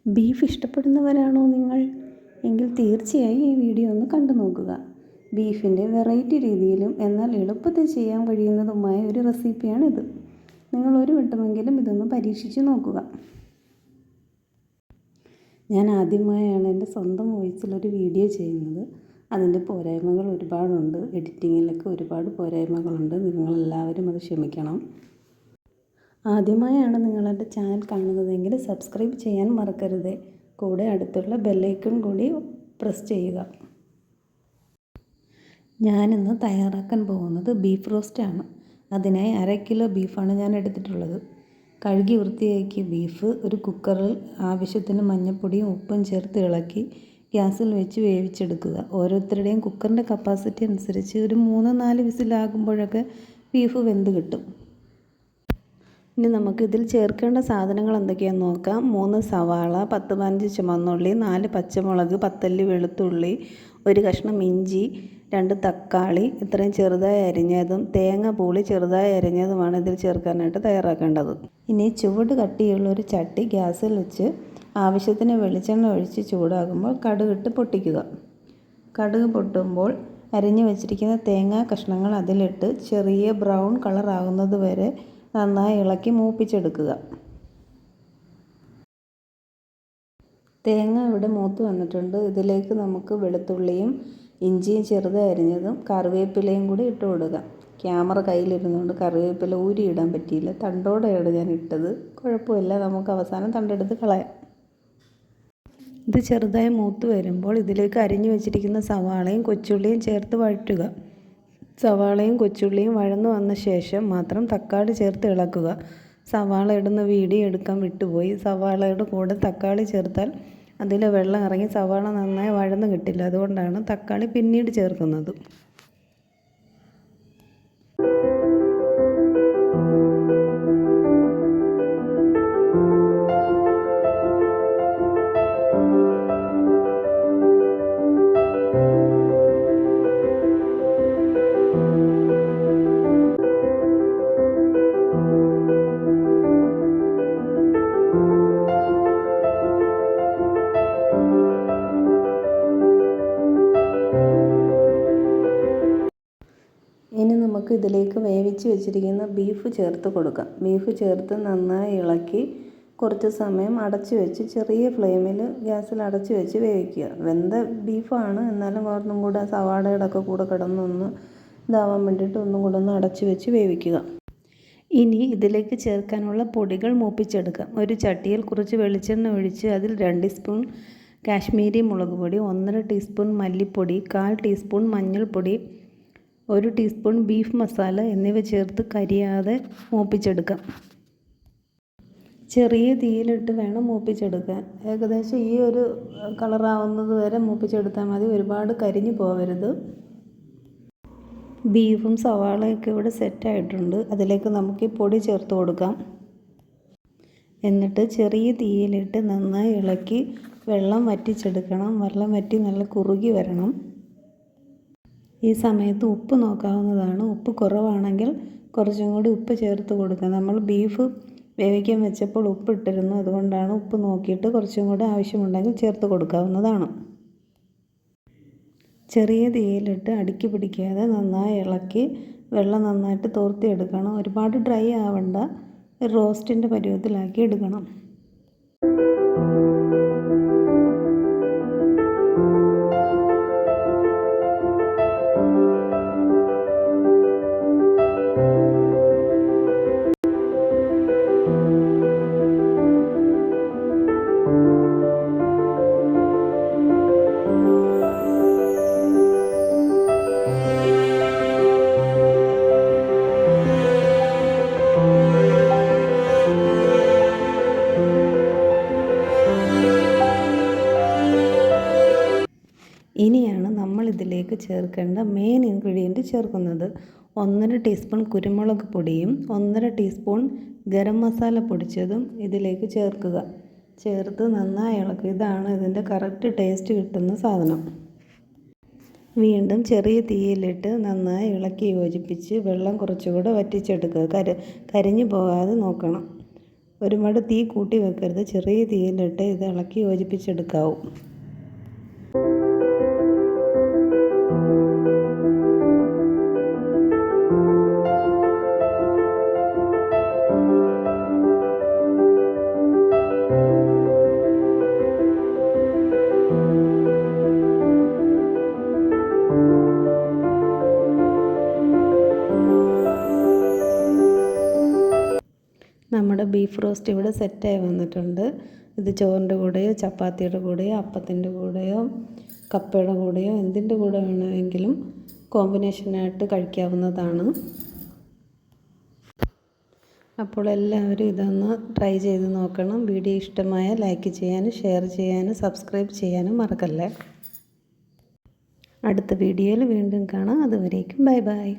Beef ഇഷ്ടപ്പെടുന്നവരാണോ നിങ്ങൾ? എങ്കിൽ തീർച്ചയായും ഈ വീഡിയോ ഒന്ന് കണ്ടു നോക്കുക. ബീഫിൻ്റെ വെറൈറ്റി രീതിയിലും എന്നാൽ എളുപ്പത്തിൽ ചെയ്യാൻ കഴിയുന്നതുമായ ഒരു റെസിപ്പിയാണിത്. നിങ്ങൾ ഒരു വട്ടമെങ്കിലും ഇതൊന്ന് പരീക്ഷിച്ച് നോക്കുക. ഞാൻ ആദ്യമായാണ് എൻ്റെ സ്വന്തം വോയിസിലൊരു വീഡിയോ ചെയ്യുന്നത്. അതിൻ്റെ പോരായ്മകൾ ഒരുപാടുണ്ട്. എഡിറ്റിങ്ങിലൊക്കെ ഒരുപാട് പോരായ്മകളുണ്ട്. നിങ്ങളെല്ലാവരും അത് ക്ഷമിക്കണം. ആദ്യമായാണ് നിങ്ങളെൻ്റെ ചാനൽ കാണുന്നതെങ്കിൽ സബ്സ്ക്രൈബ് ചെയ്യാൻ മറക്കരുത്. കൂടെ അടുത്തുള്ള ബെല്ലൈക്കൺ കൂടി പ്രസ് ചെയ്യുക. ഞാനിന്ന് തയ്യാറാക്കാൻ പോകുന്നത് ബീഫ് റോസ്റ്റാണ്. അതിനായി 1/2 കിലോ ബീഫാണ് ഞാൻ എടുത്തിട്ടുള്ളത്. കഴുകി വൃത്തിയാക്കിയ ബീഫ് ഒരു കുക്കറിൽ ആവശ്യത്തിന് മഞ്ഞൾപ്പൊടിയും ഉപ്പും ചേർത്ത് ഇളക്കി ഗ്യാസിൽ വെച്ച് വേവിച്ചെടുക്കുക. ഓരോരുത്തരുടെയും കുക്കറിൻ്റെ കപ്പാസിറ്റി അനുസരിച്ച് ഒരു 3-4 വിസിലാകുമ്പോഴൊക്കെ ബീഫ് വെന്ത് കിട്ടും. ഇനി നമുക്കിതിൽ ചേർക്കേണ്ട സാധനങ്ങൾ എന്തൊക്കെയാണെന്ന് നോക്കാം. 3 സവാള, 10-15 ചുവന്നുള്ളി, 4 പച്ചമുളക്, 10 അല്ലി വെളുത്തുള്ളി, 1 കഷ്ണം ഇഞ്ചി, 2 തക്കാളി ഇത്രയും ചെറുതായി അരിഞ്ഞതും തേങ്ങ പൂളി ചെറുതായി അരിഞ്ഞതുമാണ് ഇതിൽ ചേർക്കാനായിട്ട് തയ്യാറാക്കേണ്ടത്. ഇനി ചുവട് കട്ടിയുള്ള ഒരു ചട്ടി ഗ്യാസിൽ വെച്ച് ആവശ്യത്തിന് വെളിച്ചെണ്ണ ഒഴിച്ച് ചൂടാകുമ്പോൾ കടുകിട്ട് പൊട്ടിക്കുക. കടുക് പൊട്ടുമ്പോൾ അരിഞ്ഞു വെച്ചിരിക്കുന്ന തേങ്ങാ കഷ്ണങ്ങൾ അതിലിട്ട് ചെറിയ ബ്രൗൺ കളർ ആകുന്നത് വരെ നന്നായി ഇളക്കി മൂപ്പിച്ചെടുക്കുക. തേങ്ങ ഇവിടെ മൂത്ത് വന്നിട്ടുണ്ട്. ഇതിലേക്ക് നമുക്ക് വെളുത്തുള്ളിയും ഇഞ്ചിയും ചെറുതായി അരിഞ്ഞതും കറിവേപ്പിലയും കൂടി ഇട്ട് കൊടുക്കുക. ക്യാമറ കയ്യിലിരുന്നുകൊണ്ട് കറിവേപ്പില ഊരിയിടാൻ പറ്റിയില്ല. തണ്ടോടെയാണ് ഞാൻ ഇട്ടത്. കുഴപ്പമില്ല, നമുക്ക് അവസാനം തണ്ടെടുത്ത് കളയാം. ഇത് ചെറുതായി മൂത്ത് വരുമ്പോൾ ഇതിലേക്ക് അരിഞ്ഞു വെച്ചിരിക്കുന്ന സവാളയും കൊച്ചുള്ളിയും ചേർത്ത് വഴറ്റുക. സവാളയും കൊച്ചുള്ളിയും വഴന്നു വന്ന ശേഷം മാത്രം തക്കാളി ചേർത്ത് ഇളക്കുക. സവാള ഇടുന്ന വീഡിയോ എടുക്കാൻ വിട്ടുപോയി. സവാളയുടെ കൂടെ തക്കാളി ചേർത്താൽ അതിലെ വെള്ളം ഇറങ്ങി സവാള നന്നായി വഴന്ന് കിട്ടില്ല. അതുകൊണ്ടാണ് തക്കാളി പിന്നീട് ചേർക്കുന്നത്. ഇനി നമുക്ക് ഇതിലേക്ക് വേവിച്ച് വെച്ചിരിക്കുന്ന ബീഫ് ചേർത്ത് കൊടുക്കാം. ബീഫ് ചേർത്ത് നന്നായി ഇളക്കി കുറച്ച് സമയം അടച്ചു വെച്ച് ചെറിയ ഫ്ലെയിമിൽ ഗ്യാസിൽ അടച്ചു വെച്ച് വേവിക്കുക. വെന്ത ബീഫാണ്, എന്നാലും ഒന്നും കൂടെ സവാളയുടെ ഒക്കെ കൂടെ കിടന്നൊന്ന് ഇതാവാൻ വേണ്ടിയിട്ട് ഒന്നും കൂടെ ഒന്ന് അടച്ചു വെച്ച് വേവിക്കുക. ഇനി ഇതിലേക്ക് ചേർക്കാനുള്ള പൊടികൾ മൂപ്പിച്ചെടുക്കാം. ഒരു ചട്ടിയിൽ കുറച്ച് വെളിച്ചെണ്ണ ഒഴിച്ച് അതിൽ 2 സ്പൂൺ കാശ്മീരി മുളക് പൊടി, 1.5 ടീസ്പൂൺ മല്ലിപ്പൊടി, 1/4 ടീസ്പൂൺ മഞ്ഞൾപ്പൊടി, 1 ടീസ്പൂൺ ബീഫ് മസാല എന്നിവ ചേർത്ത് കരിയാതെ മൂപ്പിച്ചെടുക്കാം. ചെറിയ തീയിലിട്ട് വേണം മൂപ്പിച്ചെടുക്കാൻ. ഏകദേശം ഈ ഒരു കളറാവുന്നത് വരെ മൂപ്പിച്ചെടുത്താൽ മതി. ഒരുപാട് കരിഞ്ഞു പോകരുത്. ബീഫും സവാളയൊക്കെ ഇവിടെ സെറ്റായിട്ടുണ്ട്. അതിലേക്ക് നമുക്ക് ഈ പൊടി ചേർത്ത് കൊടുക്കാം. എന്നിട്ട് ചെറിയ തീയിലിട്ട് നന്നായി ഇളക്കി വെള്ളം വറ്റിച്ചെടുക്കണം. വെള്ളം വറ്റി നല്ല കുറുകി വരണം. ഈ സമയത്ത് ഉപ്പ് നോക്കാവുന്നതാണ്. ഉപ്പ് കുറവാണെങ്കിൽ കുറച്ചും കൂടി ഉപ്പ് ചേർത്ത് കൊടുക്കുക. നമ്മൾ ബീഫ് വേവിക്കാൻ വെച്ചപ്പോൾ ഉപ്പ് ഇട്ടിരുന്നു. അതുകൊണ്ടാണ് ഉപ്പ് നോക്കിയിട്ട് കുറച്ചും കൂടി ആവശ്യമുണ്ടെങ്കിൽ ചേർത്ത് കൊടുക്കാവുന്നതാണ്. ചെറിയ തീയിലിട്ട് അടുക്കി പിടിക്കാതെ നന്നായി ഇളക്കി വെള്ളം നന്നായിട്ട് തോർത്തിയെടുക്കണം. ഒരുപാട് ഡ്രൈ ആവണ്ട, റോസ്റ്റിൻ്റെ പരുവത്തിലാക്കി എടുക്കണം. ഇനിയാണ് നമ്മൾ ഇതിലേക്ക് ചേർക്കേണ്ട മെയിൻ ഇൻഗ്രീഡിയൻറ്റ് ചേർക്കുന്നത്. 1.5 ടീസ്പൂൺ കുരുമുളക് പൊടിയും 1.5 ടീസ്പൂൺ ഗരം മസാല പൊടിച്ചതും ഇതിലേക്ക് ചേർക്കുക. ചേർത്ത് നന്നായി ഇളക്കുക. ഇതാണ് ഇതിൻ്റെ കറക്റ്റ് ടേസ്റ്റ് കിട്ടുന്ന സാധനം. വീണ്ടും ചെറിയ തീയിലിട്ട് നന്നായി ഇളക്കി യോജിപ്പിച്ച് വെള്ളം കുറച്ചുകൂടെ വറ്റിച്ചെടുക്കുക. കരിഞ്ഞു പോകാതെ നോക്കണം. ഒരുപാട് തീ കൂട്ടി വെക്കരുത്, ചെറിയ തീയിലിട്ട് ഇത് ഇളക്കി യോജിപ്പിച്ചെടുക്കാവൂ. നമ്മുടെ ബീഫ് റോസ്റ്റ് ഇവിടെ സെറ്റായി വന്നിട്ടുണ്ട്. ഇത് ചോറിൻ്റെ കൂടെയോ ചപ്പാത്തിയുടെ കൂടെയോ അപ്പത്തിൻ്റെ കൂടെയോ കപ്പയുടെ കൂടെയോ എന്തിൻ്റെ കൂടെ വേണമെങ്കിലും കോമ്പിനേഷനായിട്ട് കഴിക്കാവുന്നതാണ്. അപ്പോൾ എല്ലാവരും ഇതൊന്ന് ട്രൈ ചെയ്ത് നോക്കണം. വീഡിയോ ഇഷ്ടമായാൽ ലൈക്ക് ചെയ്യാനും ഷെയർ ചെയ്യാനും സബ്സ്ക്രൈബ് ചെയ്യാനും മറക്കല്ലേ. അടുത്ത വീഡിയോയിൽ വീണ്ടും കാണാം. അതുവരേക്കും ബൈ ബൈ.